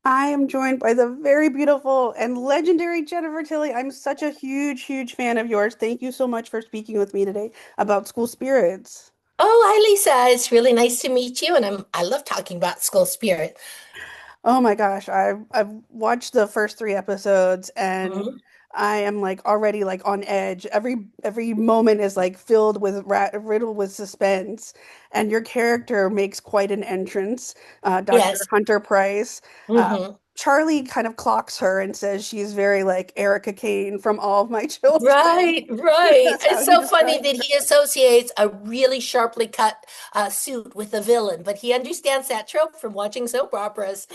I am joined by the very beautiful and legendary Jennifer Tilly. I'm such a huge, huge fan of yours. Thank you so much for speaking with me today about school spirits. Oh, hi Lisa. It's really nice to meet you, and I love talking about school spirit. Oh my gosh, I've watched the first three episodes and Mhm. I am like already like on edge. Every moment is like filled with riddled with suspense, and your character makes quite an entrance. Dr. Yes. Hunter Price. Uh, Hmm. Charlie kind of clocks her and says she's very like Erica Kane from All of My Children. Right, right. That's how It's he so funny describes that he associates a really sharply cut suit with a villain, but he understands that trope from watching soap operas.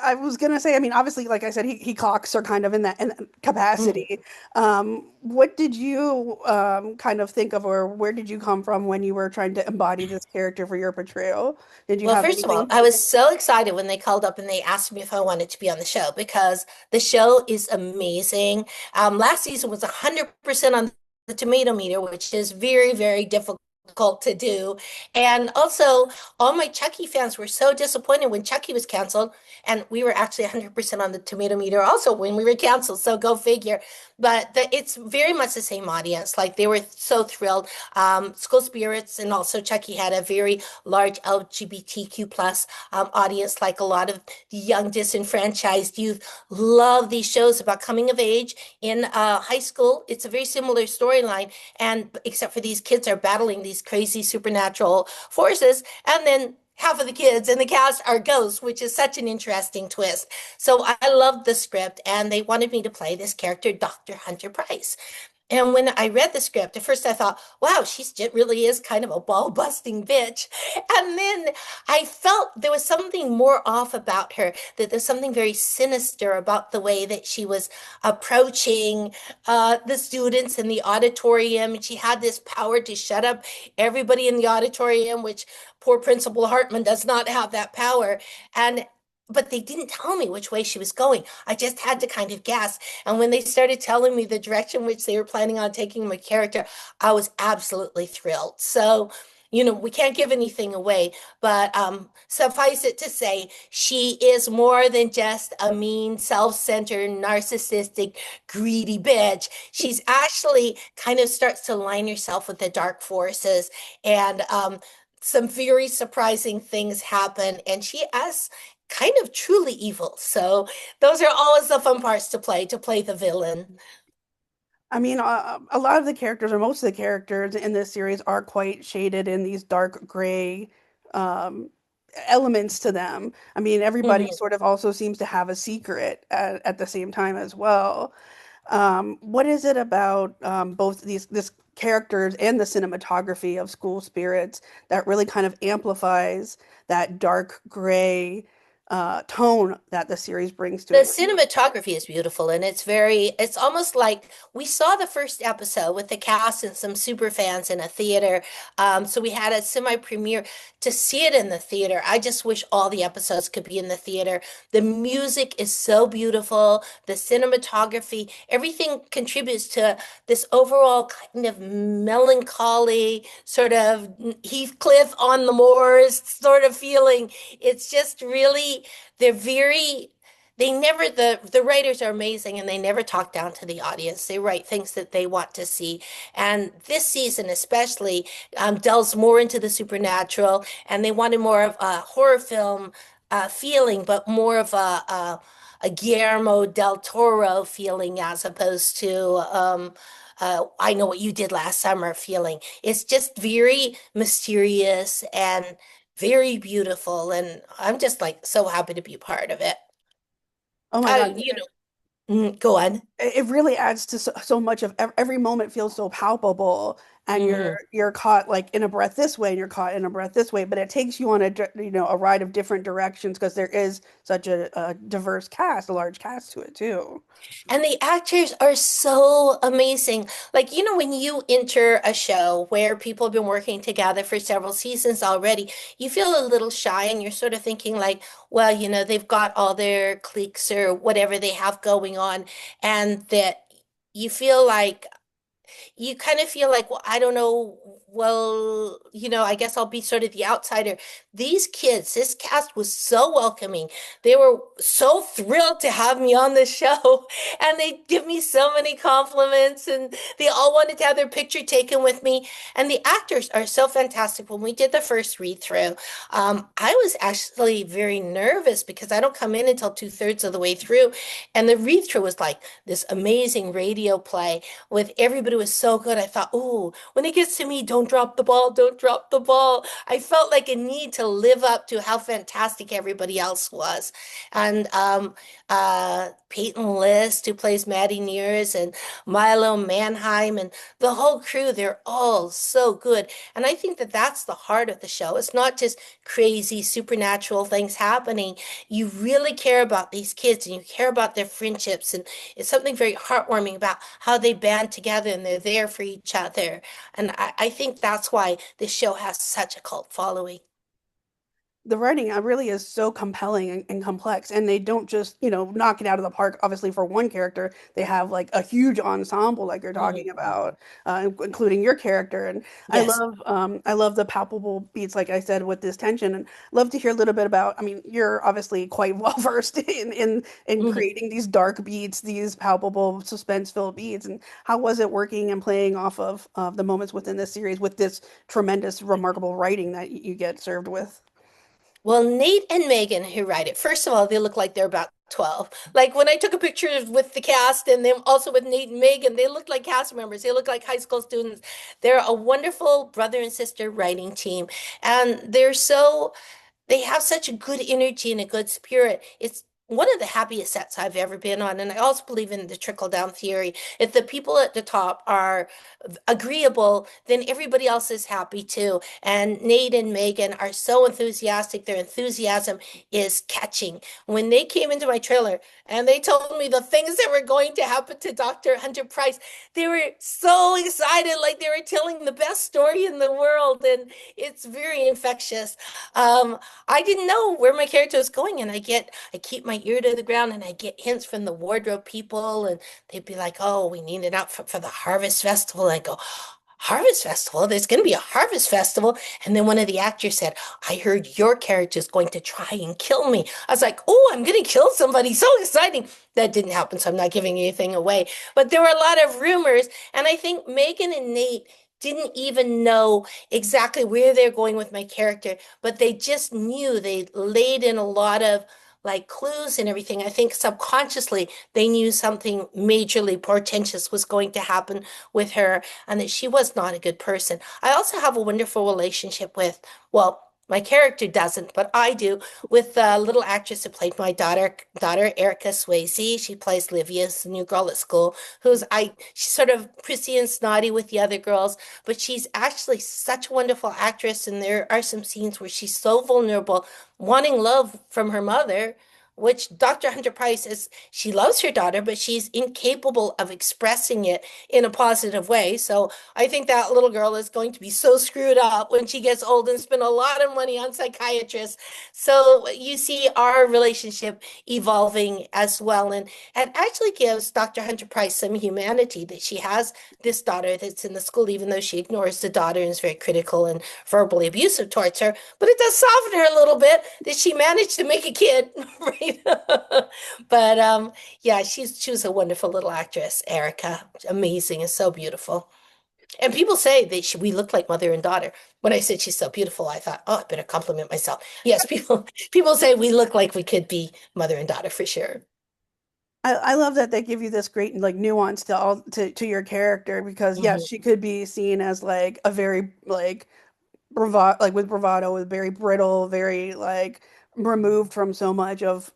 I was gonna say, I mean, obviously, like I said, he clocks are kind of in that Mhm. capacity. What did you kind of think of, or where did you come from when you were trying to embody this character for your portrayal? Did you Well, have first of all, anything? I was so excited when they called up and they asked me if I wanted to be on the show because the show is amazing. Last season was 100% on the tomato meter, which is very, very difficult to do. And also, all my Chucky fans were so disappointed when Chucky was canceled, and we were actually 100% on the tomato meter also when we were canceled. So go figure. But it's very much the same audience. Like they were so thrilled. School Spirits and also Chucky had a very large LGBTQ plus audience, like a lot of the young disenfranchised youth love these shows about coming of age in high school. It's a very similar storyline, and except for these kids are battling these crazy supernatural forces, and then half of the kids in the cast are ghosts, which is such an interesting twist. So I loved the script, and they wanted me to play this character, Dr. Hunter Price. And when I read the script, at first I thought, wow, really is kind of a ball busting bitch. And then I felt there was something more off about her, that there's something very sinister about the way that she was approaching the students in the auditorium. And she had this power to shut up everybody in the auditorium, which poor Principal Hartman does not have that power. And but they didn't tell me which way she was going. I just had to kind of guess. And when they started telling me the direction which they were planning on taking my character, I was absolutely thrilled. So, we can't give anything away, but suffice it to say, she is more than just a mean, self-centered, narcissistic, greedy bitch. She's actually kind of starts to align herself with the dark forces, and some very surprising things happen, and she is kind of truly evil. So those are always the fun parts to play the villain. I mean, a lot of the characters, or most of the characters in this series, are quite shaded in these dark gray um, elements to them. I mean, everybody Mhm. sort of also seems to have a secret at the same time as well. What is it about both these this characters and the cinematography of School Spirits that really kind of amplifies that dark gray tone that the series brings to The it? cinematography is beautiful, and it's almost like we saw the first episode with the cast and some super fans in a theater. So we had a semi-premiere to see it in the theater. I just wish all the episodes could be in the theater. The music is so beautiful, the cinematography, everything contributes to this overall kind of melancholy, sort of Heathcliff on the moors sort of feeling. It's just really, they're very they never the writers are amazing, and they never talk down to the audience. They write things that they want to see, and this season especially delves more into the supernatural, and they wanted more of a horror film feeling, but more of a Guillermo del Toro feeling as opposed to I Know What You Did Last Summer feeling. It's just very mysterious and very beautiful, and I'm just like so happy to be a part of it. Oh my How, God. go on. It really adds to so much of every moment feels so palpable, and Hmm. you're caught like in a breath this way and you're caught in a breath this way, but it takes you on a ride of different directions because there is such a diverse cast, a large cast to it too. And the actors are so amazing. Like, when you enter a show where people have been working together for several seasons already, you feel a little shy and you're sort of thinking like, well, they've got all their cliques or whatever they have going on, and that you feel like you kind of feel like, well, I don't know well, I guess I'll be sort of the outsider. These kids, this cast was so welcoming. They were so thrilled to have me on the show, and they give me so many compliments, and they all wanted to have their picture taken with me. And the actors are so fantastic. When we did the first read through, I was actually very nervous because I don't come in until two-thirds of the way through. And the read through was like this amazing radio play with everybody was so good. I thought, oh, when it gets to me, don't drop the ball, don't drop the ball. I felt like a need to live up to how fantastic everybody else was. And Peyton List, who plays Maddie Nears, and Milo Manheim, and the whole crew, they're all so good. And I think that that's the heart of the show. It's not just crazy supernatural things happening. You really care about these kids and you care about their friendships. And it's something very heartwarming about how they band together and they're there for each other. And I think that's why this show has such a cult following. The writing really is so compelling and complex, and they don't just, knock it out of the park. Obviously, for one character, they have like a huge ensemble, like you're Mhm. talking about, including your character. And Yes. I love the palpable beats, like I said, with this tension. And love to hear a little bit about. I mean, you're obviously quite well versed in Mhm. creating these dark beats, these palpable suspense-filled beats. And how was it working and playing off of the moments within this series with this tremendous, remarkable writing that you get served with? Well, Nate and Megan, who write it, first of all, they look like they're about 12. Like when I took a picture with the cast and then also with Nate and Megan, they look like cast members. They look like high school students. They're a wonderful brother and sister writing team. And they have such a good energy and a good spirit. It's one of the happiest sets I've ever been on. And I also believe in the trickle down theory. If the people at the top are agreeable, then everybody else is happy too. And Nate and Megan are so enthusiastic. Their enthusiasm is catching. When they came into my trailer and they told me the things that were going to happen to Dr. Hunter Price, they were so excited, like they were telling the best story in the world. And it's very infectious. I didn't know where my character was going, and I keep my ear to the ground, and I get hints from the wardrobe people, and they'd be like, "Oh, we need an outfit for the Harvest Festival." I go, "Harvest Festival? There's going to be a Harvest Festival." And then one of the actors said, "I heard your character is going to try and kill me." I was like, "Oh, I'm going to kill somebody. So exciting." That didn't happen, so I'm not giving anything away. But there were a lot of rumors, and I think Megan and Nate didn't even know exactly where they're going with my character, but they just knew they laid in a lot of like clues and everything. I think subconsciously they knew something majorly portentous was going to happen with her and that she was not a good person. I also have a wonderful relationship with, well, my character doesn't, but I do, with the little actress who played my daughter Erica Swayze. She plays Livia's new girl at school, she's sort of prissy and snotty with the other girls, but she's actually such a wonderful actress. And there are some scenes where she's so vulnerable, wanting love from her mother, which Dr. Hunter Price is, she loves her daughter, but she's incapable of expressing it in a positive way. So I think that little girl is going to be so screwed up when she gets old and spend a lot of money on psychiatrists. So you see our relationship evolving as well. And it actually gives Dr. Hunter Price some humanity that she has this daughter that's in the school, even though she ignores the daughter and is very critical and verbally abusive towards her. But it does soften her a little bit that she managed to make a kid, right? But yeah, she was a wonderful little actress, Erica. Amazing and so beautiful. And people say that we look like mother and daughter. When I said she's so beautiful, I thought, oh, I better compliment myself. Yes, people say we look like we could be mother and daughter for sure. I love that they give you this great like nuance to to your character because yes, Mhm. she could be seen as like a very like with bravado, with very brittle, very like removed from so much of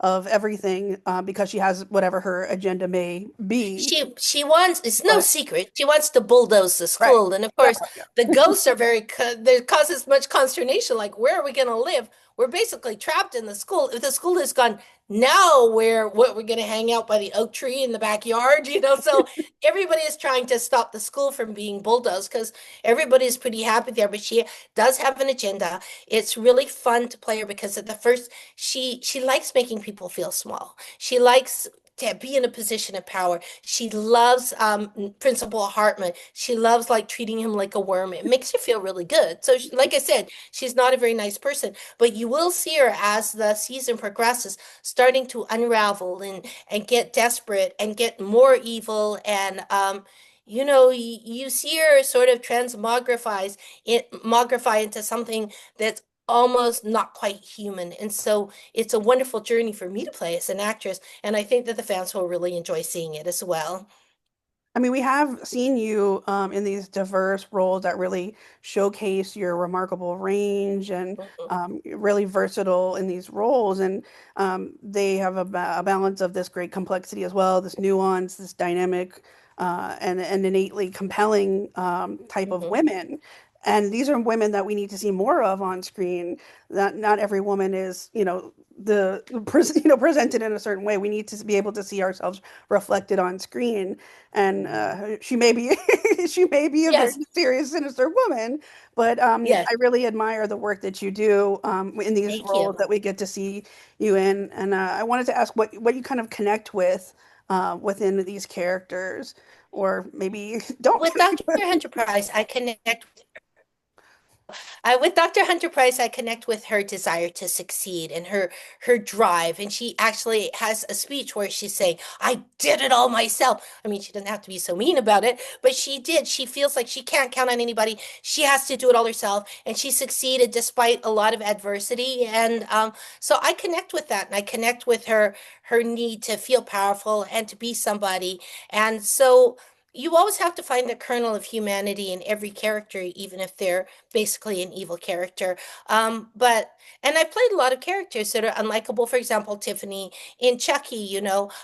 everything because she has whatever her agenda may be. She wants, it's no But secret, she wants to bulldoze the right, school. And of that course, part, yeah. the ghosts are they causes much consternation. Like, where are we going to live? We're basically trapped in the school. If the school is gone, now we're going to hang out by the oak tree in the backyard, So everybody is trying to stop the school from being bulldozed because everybody is pretty happy there. But she does have an agenda. It's really fun to play her because at the first, she likes making people feel small. She likes to be in a position of power. She loves Principal Hartman. She loves like treating him like a worm. It makes her feel really good. So, like I said, she's not a very nice person, but you will see her as the season progresses, starting to unravel and get desperate and get more evil. And you see her sort of transmogrify into something that's almost not quite human. And so it's a wonderful journey for me to play as an actress. And I think that the fans will really enjoy seeing it as well. I mean, we have seen you in these diverse roles that really showcase your remarkable range and Mhm. really versatile in these roles. And they have a balance of this great complexity as well, this nuance, this dynamic, and innately compelling type of Mhm. women. And these are women that we need to see more of on screen. Not every woman is, presented in a certain way. We need to be able to see ourselves reflected on screen, and she may be she may be a very Yes, serious, sinister woman, but yes. I really admire the work that you do in these Thank you. roles that we get to see you in. And I wanted to ask what you kind of connect with within these characters, or maybe don't With connect Dr. with. Hunter Price, with Dr. Hunter Price, I connect with her desire to succeed and her drive. And she actually has a speech where she's saying, "I did it all myself." I mean, she doesn't have to be so mean about it, but she did. She feels like she can't count on anybody. She has to do it all herself, and she succeeded despite a lot of adversity. And so I connect with that, and I connect with her need to feel powerful and to be somebody. And so. You always have to find the kernel of humanity in every character, even if they're basically an evil character. And I played a lot of characters that are unlikable. For example, Tiffany in Chucky,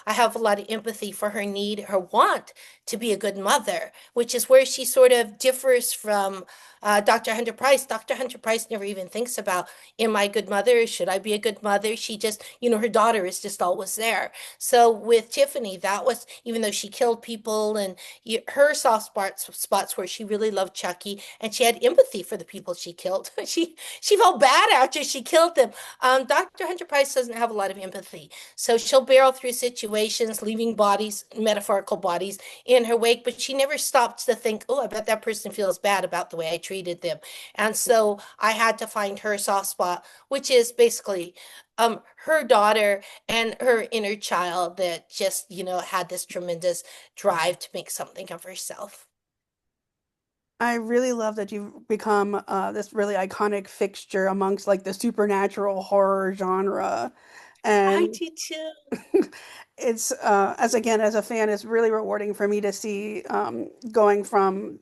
I have a lot of empathy for her need, her want to be a good mother, which is where she sort of differs from Dr. Hunter Price. Dr. Hunter Price never even thinks about, am I a good mother? Should I be a good mother? She just, her daughter is just always there. So with Tiffany, that was, even though she killed people and her soft spots where she really loved Chucky and she had empathy for the people she killed. She felt bad after she killed them. Dr. Hunter Price doesn't have a lot of empathy, so she'll barrel through situations, leaving bodies, metaphorical bodies, in her wake, but she never stops to think, "Oh, I bet that person feels bad about the way I treated them." And so I had to find her soft spot, which is basically her daughter and her inner child that just, had this tremendous drive to make something of herself. I really love that you've become this really iconic fixture amongst like the supernatural horror genre. I And do too. it's as a fan, it's really rewarding for me to see going from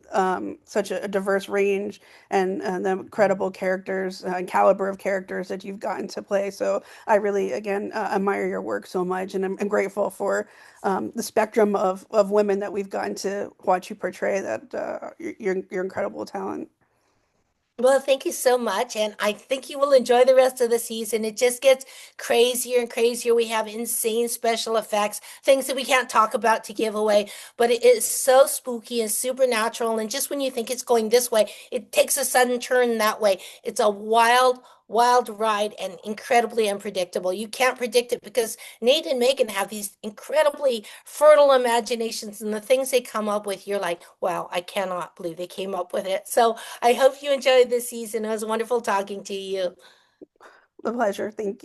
such a diverse range and the incredible characters and caliber of characters that you've gotten to play. So I really, again, admire your work so much, and I'm grateful for the spectrum of women that we've gotten to watch you portray. That your incredible talent. Well, thank you so much. And I think you will enjoy the rest of the season. It just gets crazier and crazier. We have insane special effects, things that we can't talk about to give away, but it is so spooky and supernatural. And just when you think it's going this way, it takes a sudden turn that way. It's a wild, wild ride and incredibly unpredictable. You can't predict it because Nate and Megan have these incredibly fertile imaginations, and the things they come up with, you're like, wow, I cannot believe they came up with it. So, I hope you enjoyed this season. It was wonderful talking to you. A pleasure. Thank you.